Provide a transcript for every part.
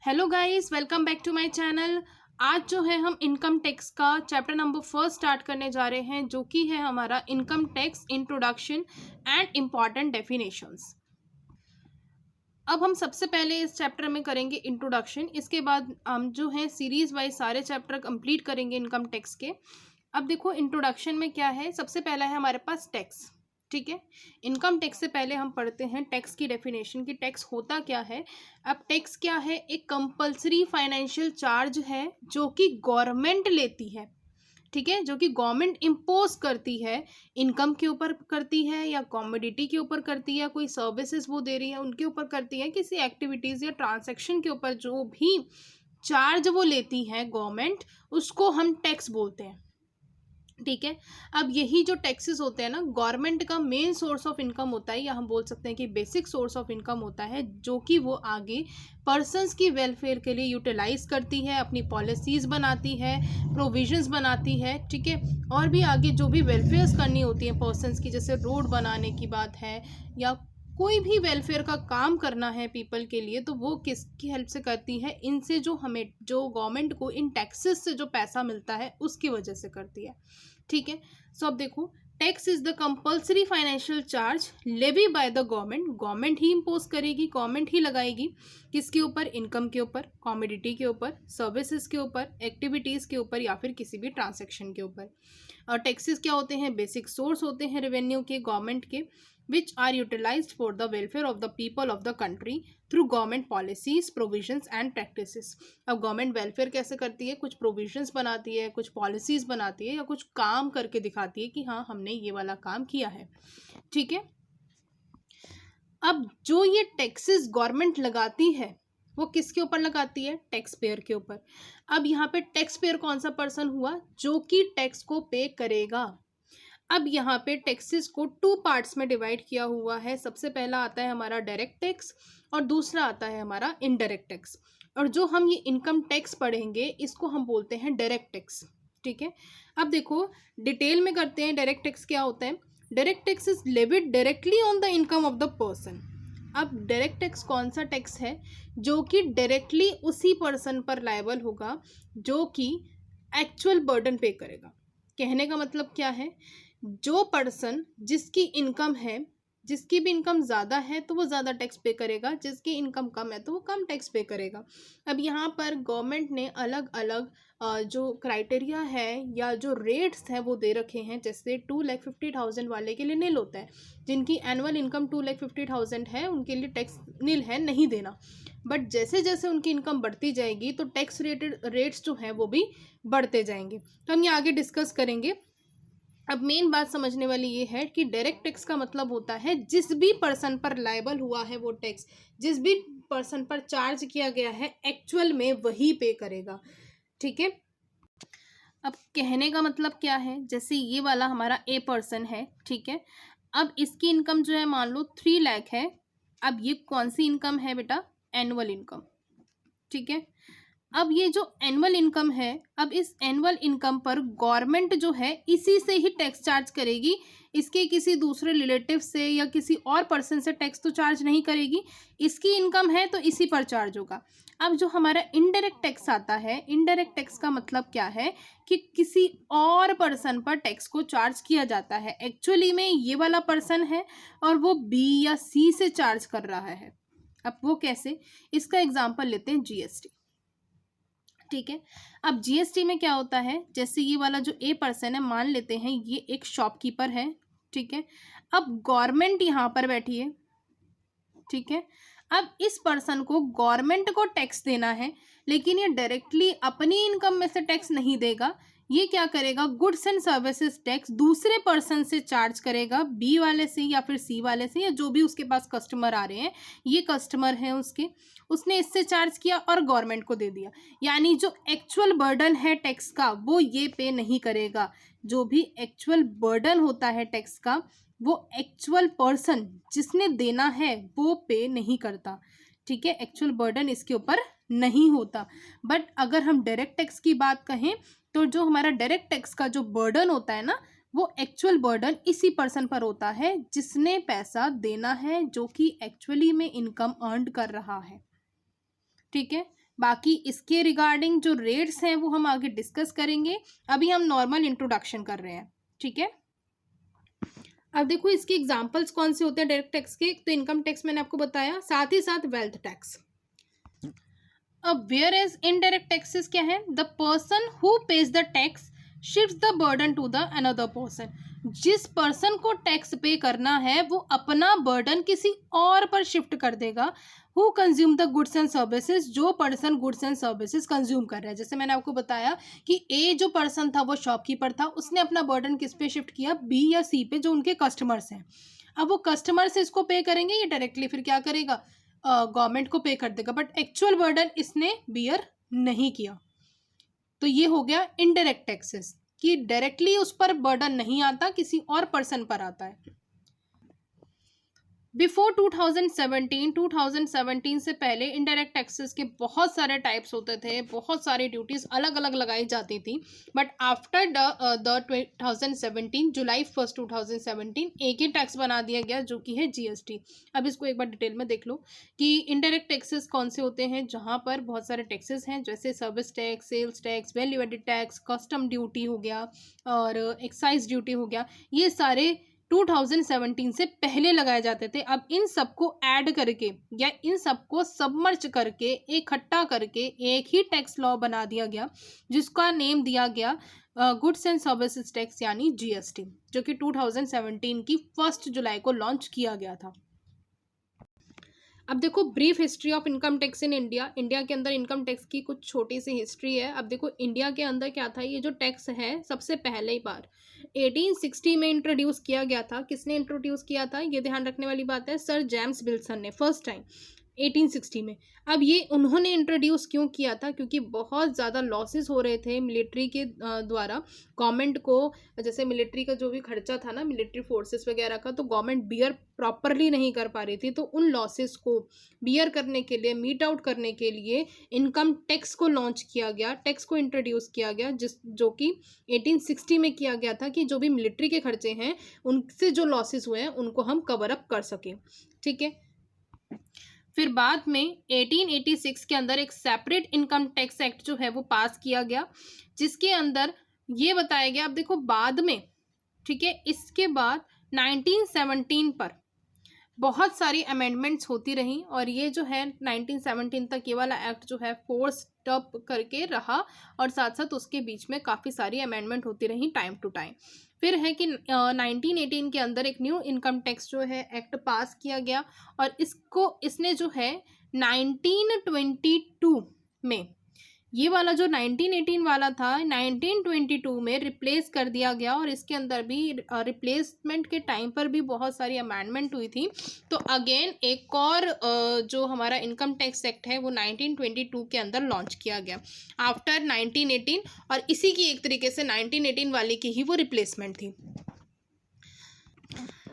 Hello guys, welcome back to my channel. आज जो है हम इनकम टैक्स का चैप्टर नंबर 1 स्टार्ट करने जा रहे हैं, जो कि है हमारा income tax introduction and important definitions. अब हम सबसे पहले इस चैप्टर में करेंगे इंट्रोडक्शन। इसके बाद हम जो है सीरीज वाइज सारे चैप्टर कंप्लीट करेंगे इनकम टैक्स के। अब देखो इंट्रोडक्शन में क्या है। सबसे पहला है हमारे पास टैक्स। ठीक है, इनकम टैक्स से पहले हम पढ़ते हैं टैक्स की डेफिनेशन की टैक्स होता क्या है। अब टैक्स क्या है? एक कंपल्सरी फाइनेंशियल चार्ज है जो कि गवर्नमेंट लेती है। ठीक है, जो कि गवर्नमेंट इम्पोज करती है, इनकम के ऊपर करती है या कॉमोडिटी के ऊपर करती है, कोई सर्विसेज वो दे रही है उनके ऊपर करती है, किसी एक्टिविटीज़ या ट्रांजैक्शन के ऊपर जो भी चार्ज वो लेती है गवर्नमेंट, उसको हम टैक्स बोलते हैं। ठीक है, अब यही जो टैक्सेस होते हैं ना, गवर्नमेंट का मेन सोर्स ऑफ इनकम होता है, या हम बोल सकते हैं कि बेसिक सोर्स ऑफ इनकम होता है, जो कि वो आगे पर्सन्स की वेलफेयर के लिए यूटिलाइज करती है, अपनी पॉलिसीज़ बनाती है, प्रोविजंस बनाती है। ठीक है, और भी आगे जो भी वेलफेयर्स करनी होती है पर्सन्स की, जैसे रोड बनाने की बात है या कोई भी वेलफेयर का काम करना है पीपल के लिए, तो वो किसकी हेल्प से करती है? इनसे जो हमें, जो गवर्नमेंट को इन टैक्सेस से जो पैसा मिलता है उसकी वजह से करती है। ठीक है, सो अब देखो, tax is the compulsory financial charge levy by the government. Government ही इम्पोज करेगी, गवर्नमेंट ही लगाएगी। किसके ऊपर? इनकम के ऊपर, कॉमोडिटी के ऊपर, सर्विसेज के ऊपर, एक्टिविटीज़ के ऊपर, या फिर किसी भी ट्रांजैक्शन के ऊपर। और टैक्सेस क्या होते हैं? बेसिक सोर्स होते हैं रेवेन्यू के, गवर्नमेंट के, which are utilized for the welfare of the people of the country through government policies, provisions and practices। अब गवर्नमेंट वेलफेयर कैसे करती है? कुछ प्रोविजंस बनाती है, कुछ पॉलिसीज बनाती है, या कुछ काम करके दिखाती है कि हाँ हमने ये वाला काम किया है। ठीक है, अब जो ये टैक्सेस गवर्नमेंट लगाती है वो किसके ऊपर लगाती है? टैक्स पेयर के ऊपर। अब यहाँ पे टैक्स पेयर कौन सा पर्सन हुआ? जो कि टैक्स को पे करेगा। अब यहाँ पे टैक्सेस को 2 पार्ट्स में डिवाइड किया हुआ है। सबसे पहला आता है हमारा डायरेक्ट टैक्स और दूसरा आता है हमारा इनडायरेक्ट टैक्स। और जो हम ये इनकम टैक्स पढ़ेंगे इसको हम बोलते हैं डायरेक्ट टैक्स। ठीक है, अब देखो डिटेल में करते हैं डायरेक्ट टैक्स क्या होता है। Direct tax is levied directly on the income of the person. अब डायरेक्ट टैक्स कौन सा टैक्स है? जो कि डायरेक्टली उसी पर्सन पर लायबल होगा जो कि एक्चुअल बर्डन पे करेगा। कहने का मतलब क्या है? जो पर्सन जिसकी इनकम है, जिसकी भी इनकम ज़्यादा है तो वो ज़्यादा टैक्स पे करेगा, जिसकी इनकम कम है तो वो कम टैक्स पे करेगा। अब यहाँ पर गवर्नमेंट ने अलग अलग जो क्राइटेरिया है या जो रेट्स हैं वो दे रखे हैं। जैसे 2,50,000 वाले के लिए नील होता है, जिनकी एनुअल इनकम 2,50,000 है उनके लिए टैक्स नील है, नहीं देना। बट जैसे जैसे उनकी इनकम बढ़ती जाएगी तो टैक्स रेट्स जो हैं वो भी बढ़ते जाएंगे। तो हम ये आगे डिस्कस करेंगे। अब मेन बात समझने वाली ये है कि डायरेक्ट टैक्स का मतलब होता है जिस भी पर्सन पर लायबल हुआ है वो टैक्स, जिस भी पर्सन पर चार्ज किया गया है, एक्चुअल में वही पे करेगा। ठीक है, अब कहने का मतलब क्या है? जैसे ये वाला हमारा ए पर्सन है, ठीक है, अब इसकी इनकम जो है मान लो 3 लाख है। अब ये कौन सी इनकम है बेटा? Annual income. ठीक है, अब ये जो एनुअल इनकम है, अब इस एनुअल इनकम पर गवर्नमेंट जो है इसी से ही टैक्स चार्ज करेगी। इसके किसी दूसरे रिलेटिव से या किसी और पर्सन से टैक्स तो चार्ज नहीं करेगी। इसकी इनकम है तो इसी पर चार्ज होगा। अब जो हमारा इनडायरेक्ट टैक्स आता है, इनडायरेक्ट टैक्स का मतलब क्या है कि किसी और पर्सन पर टैक्स को चार्ज किया जाता है। एक्चुअली में ये वाला पर्सन है और वो बी या सी से चार्ज कर रहा है। अब वो कैसे? इसका एग्जाम्पल लेते हैं, जीएसटी। ठीक है, अब जीएसटी में क्या होता है? जैसे ये वाला जो ए पर्सन है, मान लेते हैं ये एक शॉपकीपर है। ठीक है, अब गवर्नमेंट यहाँ पर बैठी है। ठीक है, अब इस पर्सन को गवर्नमेंट को टैक्स देना है, लेकिन ये डायरेक्टली अपनी इनकम में से टैक्स नहीं देगा। ये क्या करेगा? गुड्स एंड सर्विसेज टैक्स दूसरे पर्सन से चार्ज करेगा, बी वाले से या फिर सी वाले से, या जो भी उसके पास कस्टमर आ रहे हैं। ये कस्टमर हैं उसके, उसने इससे चार्ज किया और गवर्नमेंट को दे दिया। यानी जो एक्चुअल बर्डन है टैक्स का वो ये पे नहीं करेगा। जो भी एक्चुअल बर्डन होता है टैक्स का वो एक्चुअल पर्सन जिसने देना है वो पे नहीं करता। ठीक है, एक्चुअल बर्डन इसके ऊपर नहीं होता। बट अगर हम डायरेक्ट टैक्स की बात कहें तो जो हमारा डायरेक्ट टैक्स का जो बर्डन होता है ना, वो एक्चुअल बर्डन इसी पर्सन पर होता है जिसने पैसा देना है, जो कि एक्चुअली में इनकम अर्न कर रहा है। ठीक है, बाकी इसके रिगार्डिंग जो रेट्स हैं वो हम आगे डिस्कस करेंगे। अभी हम नॉर्मल इंट्रोडक्शन कर रहे हैं, ठीक है। अब देखो इसके एग्जांपल्स कौन से होते हैं डायरेक्ट टैक्स के। तो इनकम टैक्स मैंने आपको बताया, साथ ही साथ वेल्थ टैक्स। अब वेयर एज इनडायरेक्ट टैक्सेस क्या है? The person who pays the tax shifts the burden to the another person. जिस पर्सन को टैक्स पे करना है वो अपना बर्डन किसी और पर शिफ्ट कर देगा। Who consume the goods and services, जो person goods and services consume कर रहा है। जैसे मैंने आपको बताया कि ए जो पर्सन था वो शॉपकीपर था, उसने अपना बर्डन किस पे शिफ्ट किया? बी या सी पे, जो उनके कस्टमर्स हैं। अब वो कस्टमर्स इसको पे करेंगे, ये डायरेक्टली फिर क्या करेगा? गवर्नमेंट को पे कर देगा, बट एक्चुअल बर्डन इसने बियर नहीं किया। तो ये हो गया इनडायरेक्ट टैक्सेस, कि डायरेक्टली उस पर बर्डन नहीं आता, किसी और पर्सन पर आता है। बिफोर 2017 से पहले इनडायरेक्ट टैक्सेस के बहुत सारे टाइप्स होते थे, बहुत सारी ड्यूटीज अलग अलग लगाई जाती थी। बट आफ्टर द 2017 जुलाई 1 2017 एक ही टैक्स बना दिया गया, जो कि है जीएसटी। अब इसको एक बार डिटेल में देख लो कि इनडायरेक्ट टैक्सेस कौन से होते हैं, जहां पर बहुत सारे टैक्सेस हैं, जैसे service tax, sales tax, value added tax, custom duty हो गया और एक्साइज ड्यूटी हो गया। ये सारे 2017 से पहले लगाए जाते थे। अब इन सबको ऐड करके या इन सबको सबमर्ज करके इकट्ठा करके एक ही टैक्स लॉ बना दिया गया, जिसका नेम दिया गया गुड्स एंड सर्विसेज टैक्स यानी जीएसटी, जो कि 2017 की 1 जुलाई को लॉन्च किया गया था। अब देखो brief history of income tax in India. India के अंदर इनकम टैक्स की कुछ छोटी सी हिस्ट्री है। अब देखो इंडिया के अंदर क्या था, ये जो टैक्स है सबसे पहले बार 1860 में इंट्रोड्यूस किया गया था। किसने इंट्रोड्यूस किया था, ये ध्यान रखने वाली बात है, सर जेम्स विल्सन ने, फर्स्ट टाइम 1860 में। अब ये उन्होंने इंट्रोड्यूस क्यों किया था? क्योंकि बहुत ज़्यादा लॉसेस हो रहे थे मिलिट्री के द्वारा गवर्नमेंट को। जैसे मिलिट्री का जो भी खर्चा था ना, मिलिट्री फोर्सेस वगैरह का, तो गवर्नमेंट बियर प्रॉपरली नहीं कर पा रही थी। तो उन लॉसेस को बियर करने के लिए, मीट आउट करने के लिए इनकम टैक्स को लॉन्च किया गया, टैक्स को इंट्रोड्यूस किया गया, जो कि 1860 में किया गया था, कि जो भी मिलिट्री के खर्चे हैं उनसे जो लॉसेस हुए हैं उनको हम कवर अप कर सकें, ठीक है। फिर बाद में 1886 के अंदर एक सेपरेट इनकम टैक्स एक्ट जो है वो पास किया गया, जिसके अंदर ये बताया गया। अब देखो बाद में, ठीक है, इसके बाद 1917 पर बहुत सारी अमेंडमेंट्स होती रहीं, और ये जो है 1917 तक ये वाला एक्ट जो है फोर्स टप करके रहा, और साथ साथ उसके बीच में काफ़ी सारी अमेंडमेंट होती रहीं टाइम टू टाइम। फिर है कि 1918 के अंदर एक न्यू इनकम टैक्स जो है एक्ट पास किया गया, और इसने जो है 1922 में, ये वाला जो 1918 वाला था 1922 में रिप्लेस कर दिया गया, और इसके अंदर भी रिप्लेसमेंट के टाइम पर भी बहुत सारी अमेंडमेंट हुई थी। तो अगेन एक और जो हमारा इनकम टैक्स एक्ट है वो 1922 के अंदर लॉन्च किया गया आफ्टर 1918, और इसी की एक तरीके से 1918 वाले की ही वो रिप्लेसमेंट थी।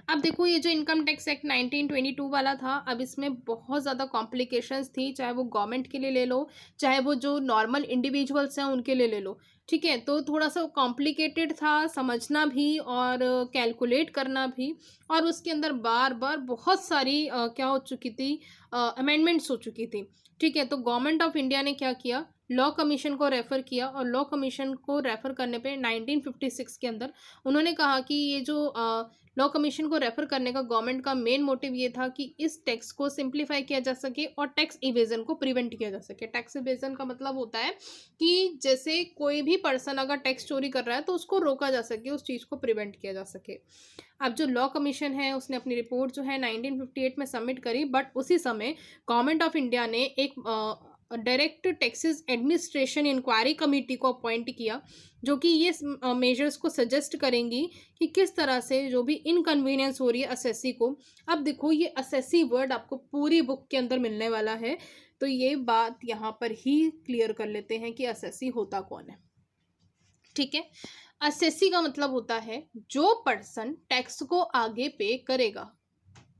अब देखो ये जो इनकम टैक्स एक्ट 1922 वाला था, अब इसमें बहुत ज़्यादा कॉम्प्लिकेशंस थी, चाहे वो गवर्नमेंट के लिए ले लो, चाहे वो जो नॉर्मल इंडिविजुअल्स हैं उनके लिए ले लो, ठीक है। तो थोड़ा सा कॉम्प्लिकेटेड था समझना भी और कैलकुलेट करना भी, और उसके अंदर बार बार बहुत सारी क्या हो चुकी थी, अमेंडमेंट्स हो चुकी थी, ठीक है। तो गवर्नमेंट ऑफ इंडिया ने क्या किया, लॉ कमीशन को रेफ़र किया, और लॉ कमीशन को रेफ़र करने पे 1956 के अंदर उन्होंने कहा कि ये जो लॉ कमीशन को रेफ़र करने का गवर्नमेंट का मेन मोटिव ये था कि इस टैक्स को सिंप्लीफाई किया जा सके और टैक्स इवेजन को प्रिवेंट किया जा सके। टैक्स इवेजन का मतलब होता है कि जैसे कोई भी पर्सन अगर टैक्स चोरी कर रहा है तो उसको रोका जा सके, उस चीज़ को प्रिवेंट किया जा सके। अब जो लॉ कमीशन है उसने अपनी रिपोर्ट जो है 1958 में सबमिट करी, बट उसी समय गवर्नमेंट ऑफ इंडिया ने एक direct taxes administration inquiry committee को अपॉइंट किया, जो कि ये मेजर्स को सजेस्ट करेंगी कि किस तरह से जो भी इनकन्वीनियंस हो रही है असेसी को। अब देखो ये असेसी वर्ड आपको पूरी बुक के अंदर मिलने वाला है, तो ये बात यहाँ पर ही क्लियर कर लेते हैं कि असेसी होता कौन है, ठीक है। असेसी का मतलब होता है जो पर्सन टैक्स को आगे पे करेगा,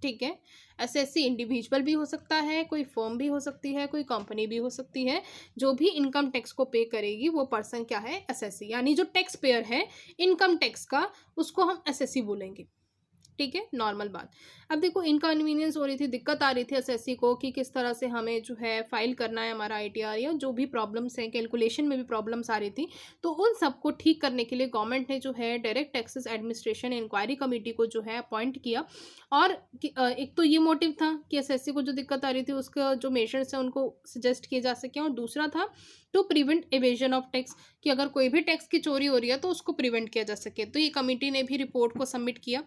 ठीक है। एसएससी इंडिविजुअल भी हो सकता है, कोई फर्म भी हो सकती है, कोई कंपनी भी हो सकती है, जो भी इनकम टैक्स को पे करेगी वो पर्सन क्या है, एसएससी, यानी जो टैक्स पेयर है इनकम टैक्स का, उसको हम एसएससी बोलेंगे, ठीक है, नॉर्मल बात। अब देखो इनकन्वीनियंस हो रही थी, दिक्कत आ रही थी एसएससी को कि किस तरह से हमें जो है फाइल करना है हमारा आईटीआर, या जो भी प्रॉब्लम्स हैं, कैलकुलेशन में भी प्रॉब्लम्स आ रही थी। तो उन सबको ठीक करने के लिए गवर्नमेंट ने जो है direct taxes administration inquiry committee को जो है अपॉइंट किया। और एक तो ये मोटिव था कि एसएससी को जो दिक्कत आ रही थी उसका जो मेजर्स हैं उनको सजेस्ट किए जा सकें, और दूसरा था to prevent evasion of tax, कि अगर कोई भी टैक्स की चोरी हो रही है तो उसको प्रिवेंट किया जा सके। तो ये कमेटी ने भी रिपोर्ट को सबमिट किया,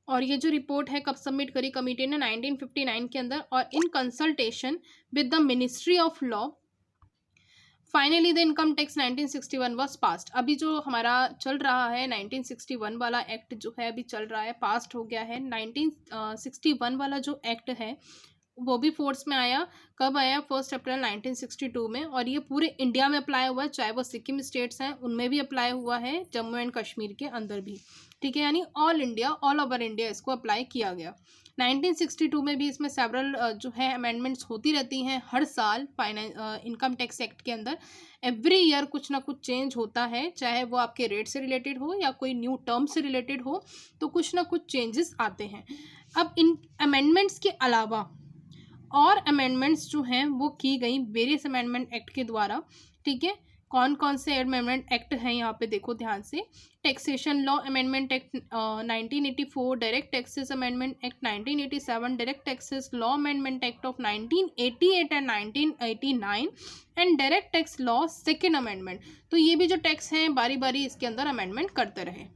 और ये जो रिपोर्ट है कब सबमिट करी कमेटी ने, 1959 के अंदर, और in consultation with the ministry of law finally the income tax 1961 was passed. अभी जो हमारा चल रहा है 1961 वाला एक्ट जो है अभी चल रहा है, पास्ट हो गया है। 1961 वाला जो एक्ट है वो भी फोर्स में आया, कब आया, 1 अप्रैल 1962 में, और ये पूरे इंडिया में अप्लाई हुआ है, चाहे वो सिक्किम स्टेट्स हैं उनमें भी अप्लाई हुआ है, जम्मू एंड कश्मीर के अंदर भी, ठीक है, यानी all India, all over India इसको अप्लाई किया गया। 1962 में भी इसमें सेवरल जो है अमेंडमेंट्स होती रहती हैं हर साल इनकम टैक्स एक्ट के अंदर। एवरी ईयर कुछ ना कुछ चेंज होता है, चाहे वो आपके रेट से रिलेटेड हो या कोई न्यू टर्म से रिलेटेड हो, तो कुछ ना कुछ चेंजेस आते हैं। अब इन अमेंडमेंट्स के अलावा और अमेंडमेंट्स जो हैं वो की गई वेरियस अमेंडमेंट एक्ट के द्वारा, ठीक है। कौन कौन से अमेंडमेंट एक्ट हैं यहाँ पे देखो ध्यान से। Taxation law amendment act 1984, direct taxes amendment act 1987, direct taxes law amendment act of 1988 and 1989, and direct tax law second amendment. तो ये भी जो टैक्स हैं बारी बारी इसके अंदर अमेंडमेंट करते रहे।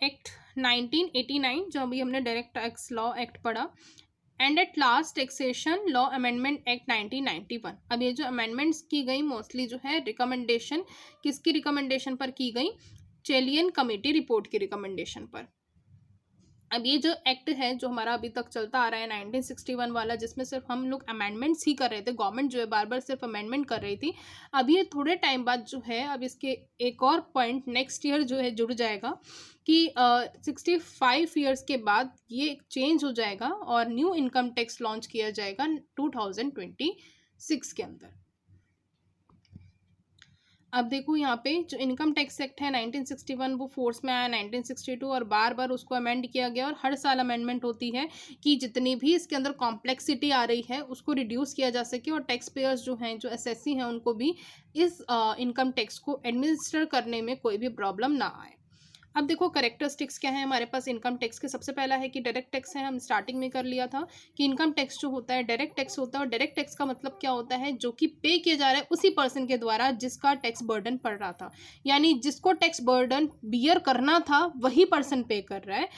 एक्ट 1989 जो अभी हमने डायरेक्ट टैक्स लॉ एक्ट पढ़ा, and at last taxation law amendment act 1991। अब ये जो अमेंडमेंट्स की गई मोस्टली जो है रिकमेंडेशन किसकी रिकमेंडेशन पर की गई, चेलियन कमेटी रिपोर्ट की रिकमेंडेशन पर। अब ये जो एक्ट है जो हमारा अभी तक चलता आ रहा है 1961 वाला, जिसमें सिर्फ हम लोग अमेंडमेंट्स ही कर रहे थे, गवर्नमेंट जो है बार बार सिर्फ अमेंडमेंट कर रही थी। अब ये थोड़े टाइम बाद जो है अब इसके एक और पॉइंट नेक्स्ट ईयर जो है जुड़ जाएगा कि 65 ईयर्स के बाद ये चेंज हो जाएगा और न्यू इनकम टैक्स लॉन्च किया जाएगा 2026 के अंदर। अब देखो यहाँ पे जो इनकम टैक्स एक्ट है 1961 वो फोर्स में आया 1962, और बार बार उसको अमेंड किया गया, और हर साल अमेंडमेंट होती है कि जितनी भी इसके अंदर कॉम्प्लेक्सिटी आ रही है उसको रिड्यूस किया जा सके, और टैक्स पेयर्स जो हैं जो एसएससी हैं उनको भी इस इनकम टैक्स को एडमिनिस्टर करने में कोई भी प्रॉब्लम ना आए। अब देखो करेक्टरिस्टिक्स क्या है हमारे पास इनकम टैक्स के। सबसे पहला है कि डायरेक्ट टैक्स है, हम स्टार्टिंग में कर लिया था कि इनकम टैक्स जो होता है डायरेक्ट टैक्स होता है, और डायरेक्ट टैक्स का मतलब क्या होता है, जो कि पे किया जा रहा है उसी पर्सन के द्वारा जिसका टैक्स बर्डन पड़ रहा था, यानी जिसको टैक्स बर्डन बियर करना था वही पर्सन पे कर रहा है,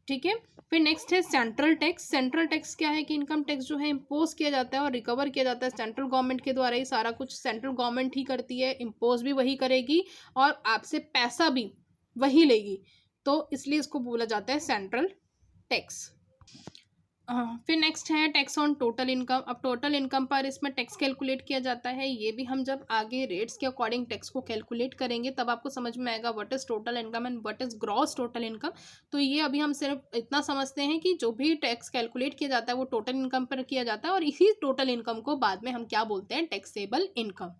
ठीक है। फिर नेक्स्ट है सेंट्रल टैक्स। सेंट्रल टैक्स क्या है कि इनकम टैक्स जो है इम्पोज किया जाता है और रिकवर किया जाता है सेंट्रल गवर्नमेंट के द्वारा ही, सारा कुछ सेंट्रल गवर्नमेंट ही करती है, इम्पोज भी वही करेगी और आपसे पैसा भी वही लेगी, तो इसलिए इसको बोला जाता है सेंट्रल टैक्स। फिर नेक्स्ट है टैक्स ऑन टोटल इनकम। अब टोटल इनकम पर इसमें टैक्स कैलकुलेट किया जाता है, ये भी हम जब आगे रेट्स के अकॉर्डिंग टैक्स को कैलकुलेट करेंगे तब आपको समझ में आएगा what is total income and what is gross total income. तो ये अभी हम सिर्फ इतना समझते हैं कि जो भी टैक्स कैलकुलेट किया जाता है वो टोटल इनकम पर किया जाता है, और इसी टोटल इनकम को बाद में हम क्या बोलते हैं, टैक्सेबल इनकम,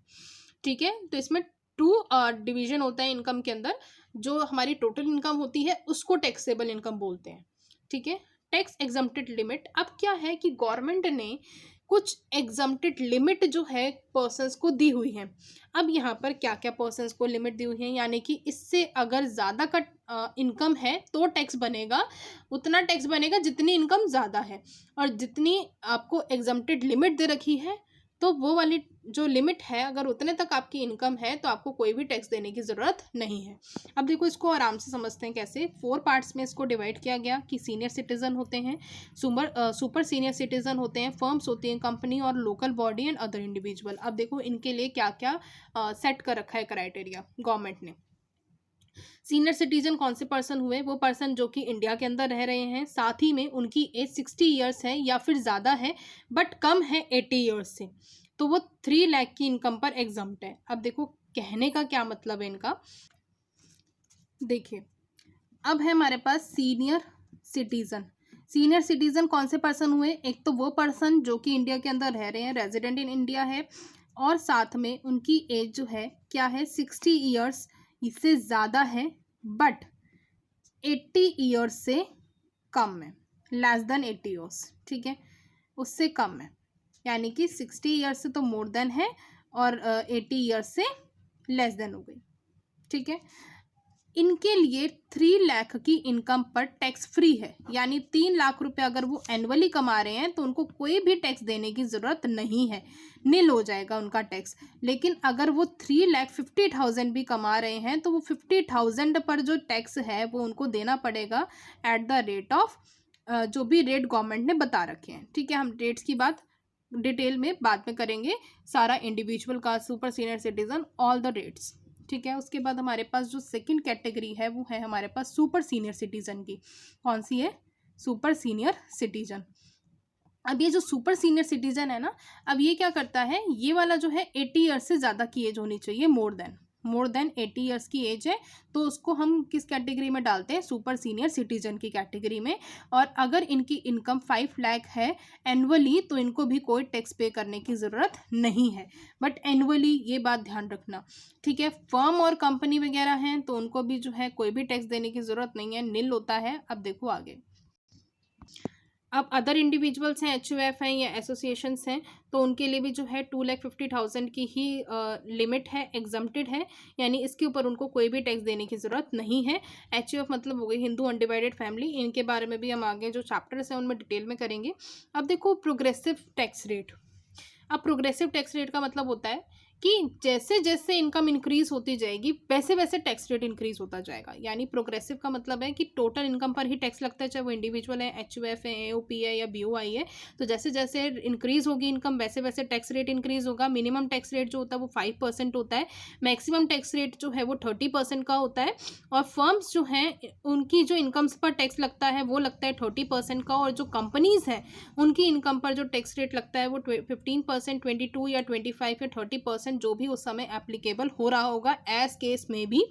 ठीक है। तो इसमें टू डिवीजन होता है इनकम के अंदर, जो हमारी टोटल इनकम होती है उसको टैक्सेबल इनकम बोलते हैं, ठीक है। टैक्स एग्जम्प्टेड लिमिट, अब क्या है कि गवर्नमेंट ने कुछ एग्जम्प्टेड लिमिट जो है पर्सन्स को दी हुई है। अब यहाँ पर क्या क्या पर्सन्स को लिमिट दी हुई है, यानी कि इससे अगर ज़्यादा का इनकम है तो टैक्स बनेगा, उतना टैक्स बनेगा जितनी इनकम ज़्यादा है, और जितनी आपको एग्जम्प्टेड लिमिट दे रखी है तो वो वाली जो लिमिट है अगर उतने तक आपकी इनकम है तो आपको कोई भी टैक्स देने की ज़रूरत नहीं है। अब देखो इसको आराम से समझते हैं कैसे। 4 पार्ट्स में इसको डिवाइड किया गया कि सीनियर सिटीज़न होते हैं, सुपर सीनियर सिटीज़न होते हैं, फर्म्स होती हैं, कंपनी और local body and other individual. अब देखो इनके लिए क्या क्या सेट कर रखा है क्राइटेरिया गवर्नमेंट ने। सीनियर सिटीजन कौन से पर्सन हुए, वो पर्सन जो कि इंडिया के अंदर रह रहे हैं, साथ ही में उनकी एज 60 ईयर्स है या फिर ज़्यादा है बट कम है 80 ईयर्स से, तो वो 3 लाख की इनकम पर एग्जम्प्ट है। अब देखो कहने का क्या मतलब है इनका, देखिए अब है हमारे पास सीनियर सिटीजन। सीनियर सिटीजन कौन से पर्सन हुए, एक तो वो पर्सन जो कि इंडिया के अंदर रह रहे हैं, रेजिडेंट इन इंडिया है, और साथ में उनकी एज जो है क्या है 60 ईयर्स इससे ज़्यादा है, बट 80 ईयर्स से कम है, लेस देन 80 ईयर्स, ठीक है, उससे कम है, यानी कि 60 ईयर्स से तो मोर देन है और 80 ईयर्स से लेस देन हो गई, ठीक है। इनके लिए 3 लाख की इनकम पर टैक्स फ्री है, यानी 3 लाख रुपए अगर वो एनुअली कमा रहे हैं तो उनको कोई भी टैक्स देने की ज़रूरत नहीं है, नील हो जाएगा उनका टैक्स। लेकिन अगर वो 3,50,000 भी कमा रहे हैं तो वो 50,000 पर जो टैक्स है वो उनको देना पड़ेगा एट द रेट ऑफ जो भी रेट गवर्नमेंट ने बता रखे हैं, ठीक है। हम रेट्स की बात डिटेल में बाद में करेंगे, सारा इंडिविजुअल का, super senior citizen, all the rates, ठीक है। उसके बाद हमारे पास जो सेकंड कैटेगरी है वो है हमारे पास सुपर सीनियर सिटीजन की। कौन सी है? Super senior citizen. अब ये जो सुपर सीनियर सिटीजन है ना, अब ये क्या करता है, ये वाला जो है 80 ईयर्स से ज़्यादा की एज होनी चाहिए, मोर देन 80 ईयर्स की एज है, तो उसको हम किस कैटेगरी में डालते हैं? सुपर सीनियर सिटीजन की कैटेगरी में। और अगर इनकी इनकम 5 लाख है एनुअली तो इनको भी कोई टैक्स पे करने की ज़रूरत नहीं है, बट एनुअली, ये बात ध्यान रखना, ठीक है। फर्म और कंपनी वगैरह हैं तो उनको भी जो है कोई भी टैक्स देने की ज़रूरत नहीं है, नील होता है। अब देखो आगे, अब अदर इंडिविजुअल्स हैं, HUF हैं या एसोसिएशंस हैं, तो उनके लिए भी जो है 2,50,000 की ही लिमिट है, एग्जम्प्टेड है, यानी इसके ऊपर उनको कोई भी टैक्स देने की ज़रूरत नहीं है। HUF मतलब हो गई हिंदू अनडिवाइडेड फैमिली, इनके बारे में भी हम आगे जो चैप्टर्स हैं उनमें डिटेल में करेंगे। अब देखो प्रोग्रेसिव टैक्स रेट। अब प्रोग्रेसिव टैक्स रेट का मतलब होता है कि जैसे जैसे इनकम इंक्रीज होती जाएगी वैसे वैसे टैक्स रेट इंक्रीज होता जाएगा। यानी प्रोग्रेसिव का मतलब है कि टोटल इनकम पर ही टैक्स लगता है, चाहे वो इंडिविजुअल है, HUF है, AOP है या BOI है। तो जैसे जैसे इंक्रीज होगी इनकम वैसे वैसे टैक्स रेट इंक्रीज होगा। मिनिमम टैक्स रेट जो होता है वो 5% होता है, मैक्सिमम टैक्स रेट जो है वो 30% का होता है। और फर्म्स जो हैं उनकी जो इनकम्स पर टैक्स लगता है वो लगता है 30% का, और जो कंपनीज हैं उनकी इनकम पर जो टैक्स रेट लगता है वो 15%, 22 या 25 या 30%, जो भी उस समय एप्लीकेबल हो रहा होगा एज केस में भी।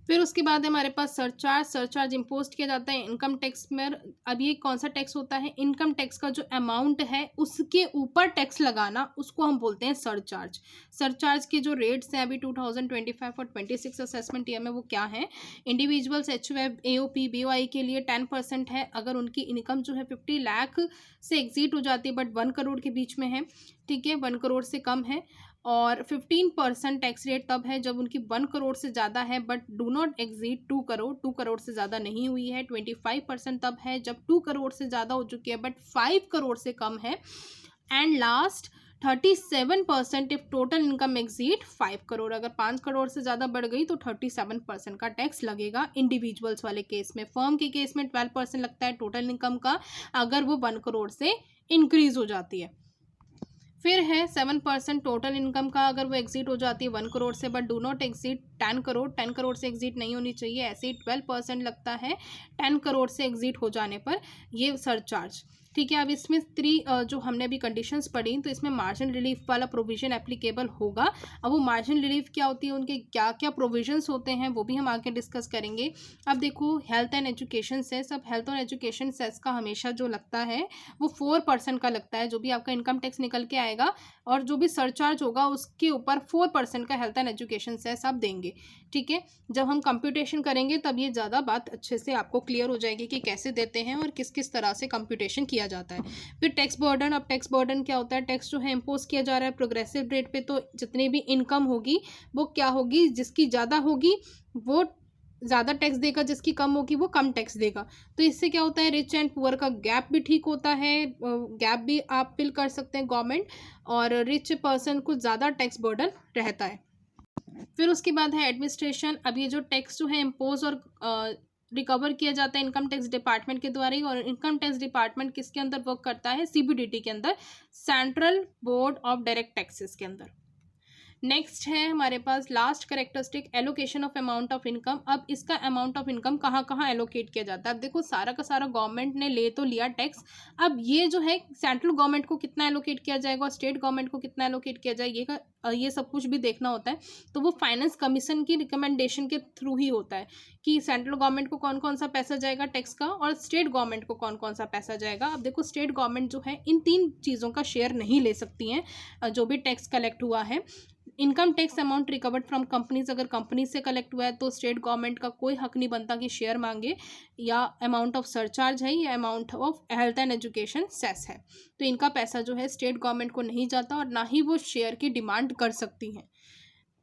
फिर उसके बाद हमारे पास सरचार्ज इम्पोज किया जाता है इनकम टैक्स में। अब ये कौन सा टैक्स होता है? इनकम टैक्स का जो अमाउंट है उसके ऊपर टैक्स लगाना, उसको हम बोलते हैं सरचार्ज के जो रेट्स हैं अभी 2025 और 26 असेसमेंट ईयर में वो क्या है? इंडिविजुअल्स, HUF, AOP, BOI के लिए 10% है अगर उनकी इनकम जो है 50 लाख से एग्जीट हो जाती है, बट 1 करोड़ के बीच में है, ठीक है, 1 करोड़ से कम है। और 15% टैक्स रेट तब है जब उनकी 1 करोड़ से ज़्यादा है but do not exceed 2 crore, 2 crore से ज़्यादा नहीं हुई है। 25% तब है जब 2 करोड़ से ज़्यादा हो चुकी है बट 5 करोड़ से कम है। And last 37% if total income एग्जीड 5 crore, अगर 5 करोड़ से ज़्यादा बढ़ गई तो 37% का टैक्स लगेगा इंडिविजुअल्स वाले केस में। फर्म के केस में 12% लगता है टोटल इनकम का अगर वो 1 करोड़ से इंक्रीज हो जाती है। फिर है 7% टोटल इनकम का अगर वो एग्जिट हो जाती है 1 करोड़ से, but do not exit 10 crore, 10 crore से एग्जिट नहीं होनी चाहिए। ऐसे ही 12% लगता है 10 करोड़ से एग्जिट हो जाने पर, ये सरचार्ज, ठीक है। अब इसमें जो हमने अभी कंडीशंस पढ़ी तो इसमें मार्जिन रिलीफ वाला प्रोविजन एप्लीकेबल होगा। अब वो मार्जिन रिलीफ क्या होती है, उनके क्या क्या प्रोविजंस होते हैं वो भी हम आगे डिस्कस करेंगे। अब देखो हेल्थ एंड एजुकेशन सेस। अब हेल्थ और एजुकेशन सेस का हमेशा जो लगता है वो 4% का लगता है, जो भी आपका इनकम टैक्स निकल के आएगा और जो भी सरचार्ज होगा उसके ऊपर 4% का हेल्थ एंड एजुकेशन सेस आप देंगे, ठीक है। जब हम कंप्यूटेशन करेंगे तब ये ज़्यादा बात अच्छे से आपको क्लियर हो जाएगी कि कैसे देते हैं और किस किस तरह से कंप्यूटेशन किया जाता है। फिर टैक्स बर्डन। अब टैक्स बर्डन क्या होता है? टैक्स जो है इम्पोज किया जा रहा है प्रोग्रेसिव रेट पे, तो जितनी भी इनकम होगी वो क्या होगी, जिसकी ज़्यादा होगी वो ज़्यादा टैक्स देगा, जिसकी कम होगी वो कम टैक्स देगा। तो इससे क्या होता है, रिच एंड पुअर का गैप भी ठीक होता है, गैप भी आप फिल कर सकते हैं गवर्नमेंट, और रिच पर्सन को ज़्यादा टैक्स बर्डन रहता है। फिर उसके बाद है एडमिनिस्ट्रेशन। अब ये जो टैक्स जो है इम्पोज और रिकवर किया जाता है इनकम टैक्स डिपार्टमेंट के द्वारा ही, और इनकम टैक्स डिपार्टमेंट किसके अंदर वर्क करता है? CBDT के अंदर, central board of direct taxes के अंदर। नेक्स्ट है हमारे पास last characteristic, allocation of amount of income. अब इसका अमाउंट ऑफ इनकम कहाँ कहाँ एलोकेट किया जाता है? अब देखो सारा का सारा गवर्नमेंट ने ले तो लिया टैक्स, अब ये जो है सेंट्रल गवर्नमेंट को कितना एलोकेट किया जाएगा और स्टेट गवर्नमेंट को कितना एलोकेट किया जाएगा, ये सब कुछ भी देखना होता है। तो वो फाइनेंस कमीशन की रिकमेंडेशन के थ्रू ही होता है कि सेंट्रल गवर्नमेंट को कौन कौन सा पैसा जाएगा टैक्स का और स्टेट गवर्नमेंट को कौन कौन सा पैसा जाएगा। अब देखो स्टेट गवर्नमेंट जो है इन 3 चीज़ों का शेयर नहीं ले सकती हैं जो भी टैक्स कलेक्ट हुआ है। Income tax amount recovered from companies, अगर कंपनी से कलेक्ट हुआ है तो स्टेट गवर्नमेंट का कोई हक नहीं बनता कि शेयर मांगे, या अमाउंट ऑफ सरचार्ज है, या amount of health and education cess है। तो इनका पैसा जो है स्टेट गवर्नमेंट को नहीं जाता और ना ही वो शेयर की डिमांड कर सकती हैं।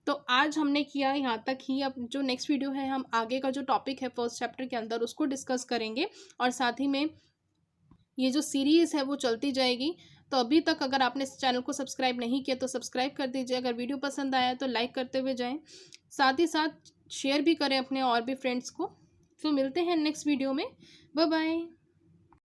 तो आज हमने किया यहाँ तक ही। अब जो नेक्स्ट वीडियो है हम आगे का जो टॉपिक है फर्स्ट चैप्टर के अंदर उसको डिस्कस करेंगे, और साथ ही में ये जो सीरीज़ है वो चलती जाएगी। तो अभी तक अगर आपने इस चैनल को सब्सक्राइब नहीं किया तो सब्सक्राइब कर दीजिए, अगर वीडियो पसंद आया तो लाइक करते हुए जाएं, साथ ही साथ शेयर भी करें अपने और भी फ्रेंड्स को। तो मिलते हैं नेक्स्ट वीडियो में, बाय बाय।